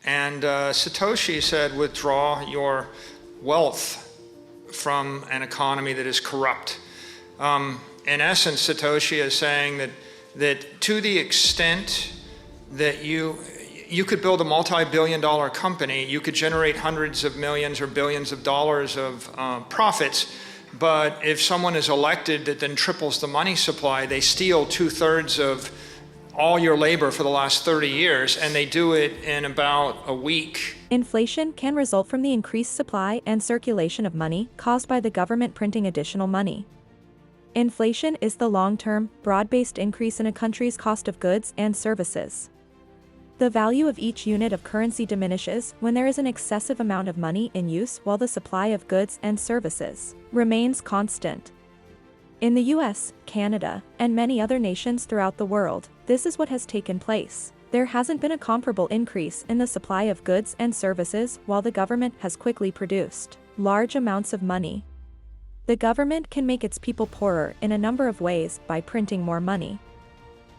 And Satoshi said, withdraw your wealth from an economy that is corrupt. In essence, Satoshi is saying that to the extent that you could build a multi-billion-dollar company, you could generate hundreds of millions or billions of dollars of profits, but if someone is elected that then triples the money supply, they steal 2/3 of all your labor for the last 30 years, and they do it in about a week. Inflation can result from the increased supply and circulation of money caused by the government printing additional money. Inflation is the long-term, broad-based increase in a country's cost of goods and services. The value of each unit of currency diminishes when there is an excessive amount of money in use while the supply of goods and services remains constant. In the US, Canada, and many other nations throughout the world, this is what has taken place. There hasn't been a comparable increase in the supply of goods and services while the government has quickly produced large amounts of money. The government can make its people poorer in a number of ways by printing more money.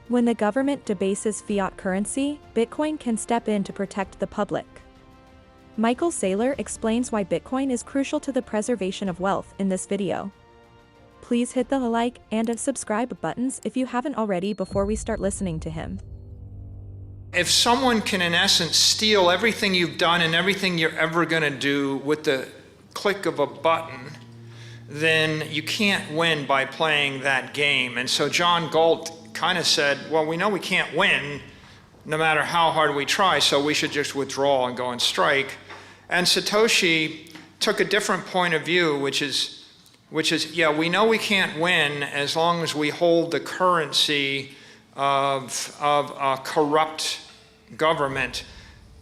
When the government debases fiat currency, Bitcoin can step in to protect the public. Michael Saylor explains why Bitcoin is crucial to the preservation of wealth in this video. Please hit the like and subscribe buttons if you haven't already before we start listening to him. If someone can, in essence, steal everything you've done and everything you're ever going to do with the click of a button, then you can't win by playing that game. And so John Galt kind of said, well, we know we can't win no matter how hard we try, so we should just withdraw and go on strike. And Satoshi took a different point of view, which is, yeah, we know we can't win as long as we hold the currency of a corrupt government.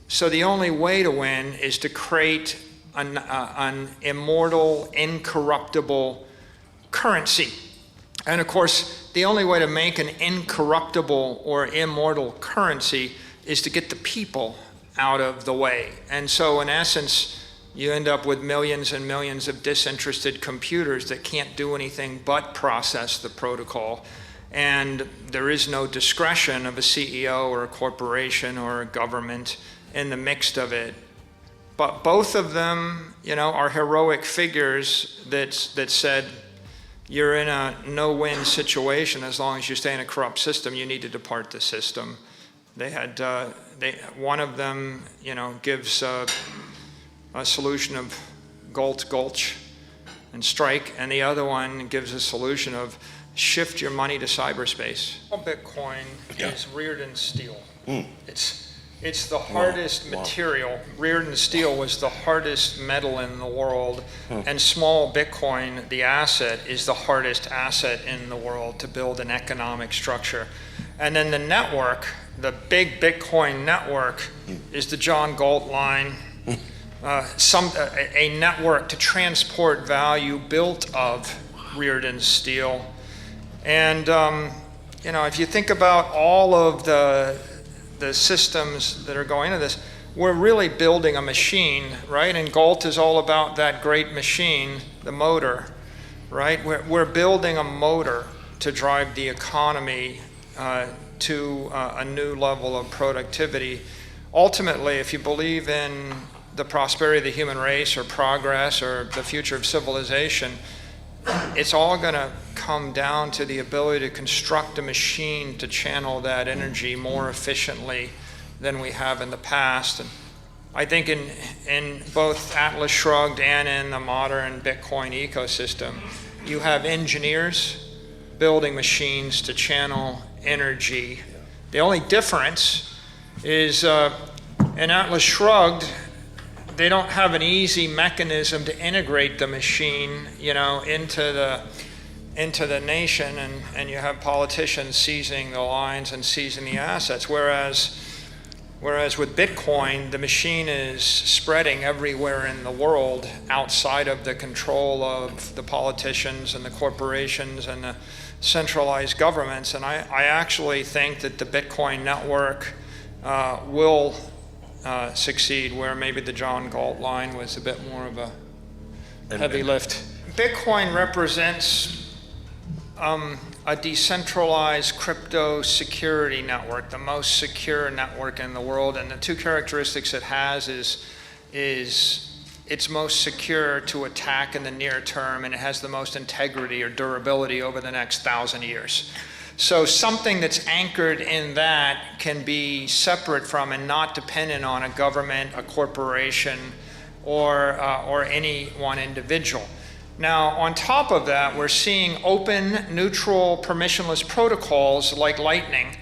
So the only way to win is to create an immortal, incorruptible currency. And of course, the only way to make an incorruptible or immortal currency is to get the people out of the way. And so in essence, you end up with millions and millions of disinterested computers that can't do anything but process the protocol. And there is no discretion of a CEO or a corporation or a government in the midst of it. But both of them, are heroic figures that said, you're in a no-win situation as long as you stay in a corrupt system. You need to depart the system. They had, one of them, gives a solution of gulch and strike, and the other one gives a solution of shift your money to cyberspace. Bitcoin is Reardon steel. It's the hardest material. Reardon steel was the hardest metal in the world, and small Bitcoin, the asset, is the hardest asset in the world to build an economic structure. And then the network, the big Bitcoin network, is the John Galt line, a network to transport value built of Reardon steel. And if you think about all of the systems that are going into this, we're really building a machine, right? And Galt is all about that great machine, the motor, right? We're building a motor to drive the economy to a new level of productivity. Ultimately, if you believe in the prosperity of the human race or progress or the future of civilization, it's all going to come down to the ability to construct a machine to channel that energy more efficiently than we have in the past. And I think in both Atlas Shrugged and in the modern Bitcoin ecosystem, you have engineers building machines to channel energy. The only difference is in Atlas Shrugged, they don't have an easy mechanism to integrate the machine, into the nation, and you have politicians seizing the lines and seizing the assets. Whereas with Bitcoin, the machine is spreading everywhere in the world outside of the control of the politicians and the corporations and the centralized governments. And I actually think that the Bitcoin network will succeed, where maybe the John Galt line was a bit more of a heavy lift. Bitcoin represents a decentralized crypto security network, the most secure network in the world. And the two characteristics it has is it's most secure to attack in the near term, and it has the most integrity or durability over the next 1,000 years. So something that's anchored in that can be separate from and not dependent on a government, a corporation, or any one individual. Now, on top of that, we're seeing open, neutral, permissionless protocols like Lightning,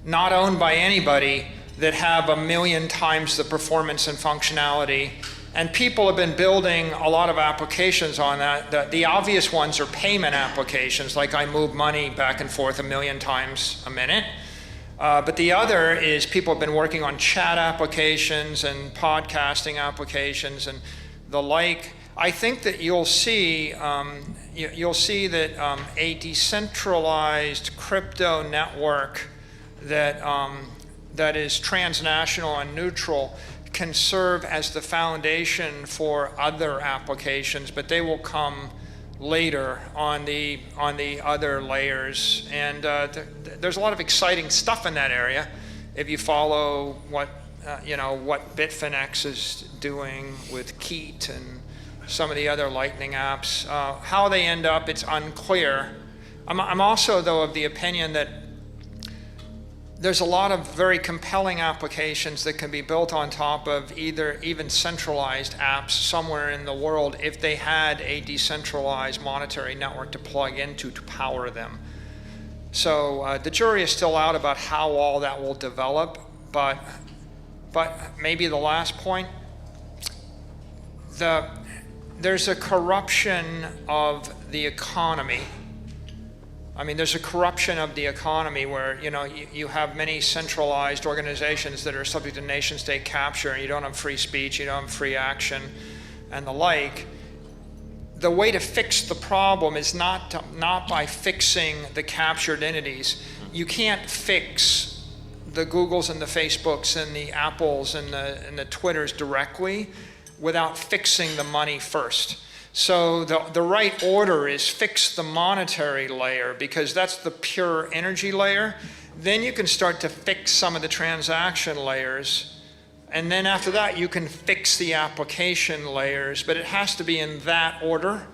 not owned by anybody, that have 1,000,000 times the performance and functionality. And people have been building a lot of applications on that. The obvious ones are payment applications, like I move money back and forth 1,000,000 times a minute. But the other is people have been working on chat applications and podcasting applications and the like. I think that you'll see that a decentralized crypto network that is transnational and neutral can serve as the foundation for other applications, but they will come later on the other layers. And there's a lot of exciting stuff in that area. If you follow what Bitfinex is doing with Keat and some of the other Lightning apps, how they end up, it's unclear. I'm also, though, of the opinion that there's a lot of very compelling applications that can be built on top of even centralized apps somewhere in the world if they had a decentralized monetary network to plug into to power them. So the jury is still out about how all that will develop, but maybe the last point, there's a corruption of the economy. I mean, there's a corruption of the economy where, you have many centralized organizations that are subject to nation state capture, and you don't have free speech, you don't have free action, and the like. The way to fix the problem is not by fixing the captured entities. You can't fix the Googles and the Facebooks and the Apples and the Twitters directly without fixing the money first. So the right order is fix the monetary layer, because that's the pure energy layer. Then you can start to fix some of the transaction layers. And then after that, you can fix the application layers, but it has to be in that order,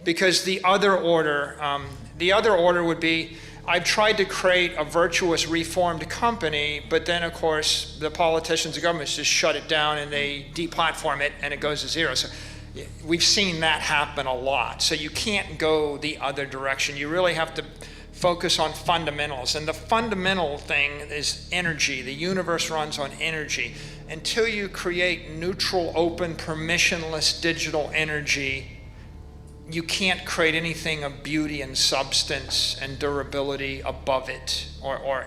because the other order would be, I've tried to create a virtuous reformed company, but then of course the politicians, the governments just shut it down and they deplatform it and it goes to zero. So we've seen that happen a lot. So you can't go the other direction. You really have to focus on fundamentals. And the fundamental thing is energy. The universe runs on energy. Until you create neutral, open, permissionless digital energy, you can't create anything of beauty and substance and durability above it or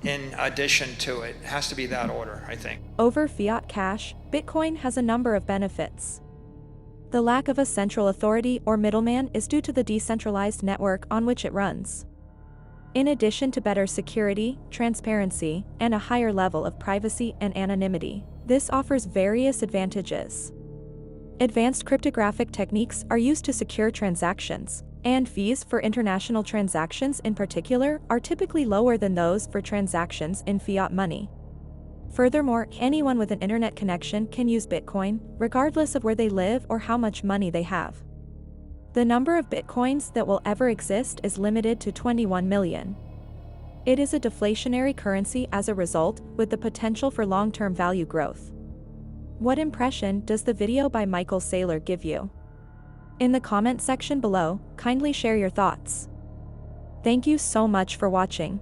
in addition to it. It has to be that order, I think. Over fiat cash, Bitcoin has a number of benefits. The lack of a central authority or middleman is due to the decentralized network on which it runs. In addition to better security, transparency, and a higher level of privacy and anonymity, this offers various advantages. Advanced cryptographic techniques are used to secure transactions, and fees for international transactions in particular are typically lower than those for transactions in fiat money. Furthermore, anyone with an internet connection can use Bitcoin, regardless of where they live or how much money they have. The number of Bitcoins that will ever exist is limited to 21 million. It is a deflationary currency as a result, with the potential for long-term value growth. What impression does the video by Michael Saylor give you? In the comment section below, kindly share your thoughts. Thank you so much for watching.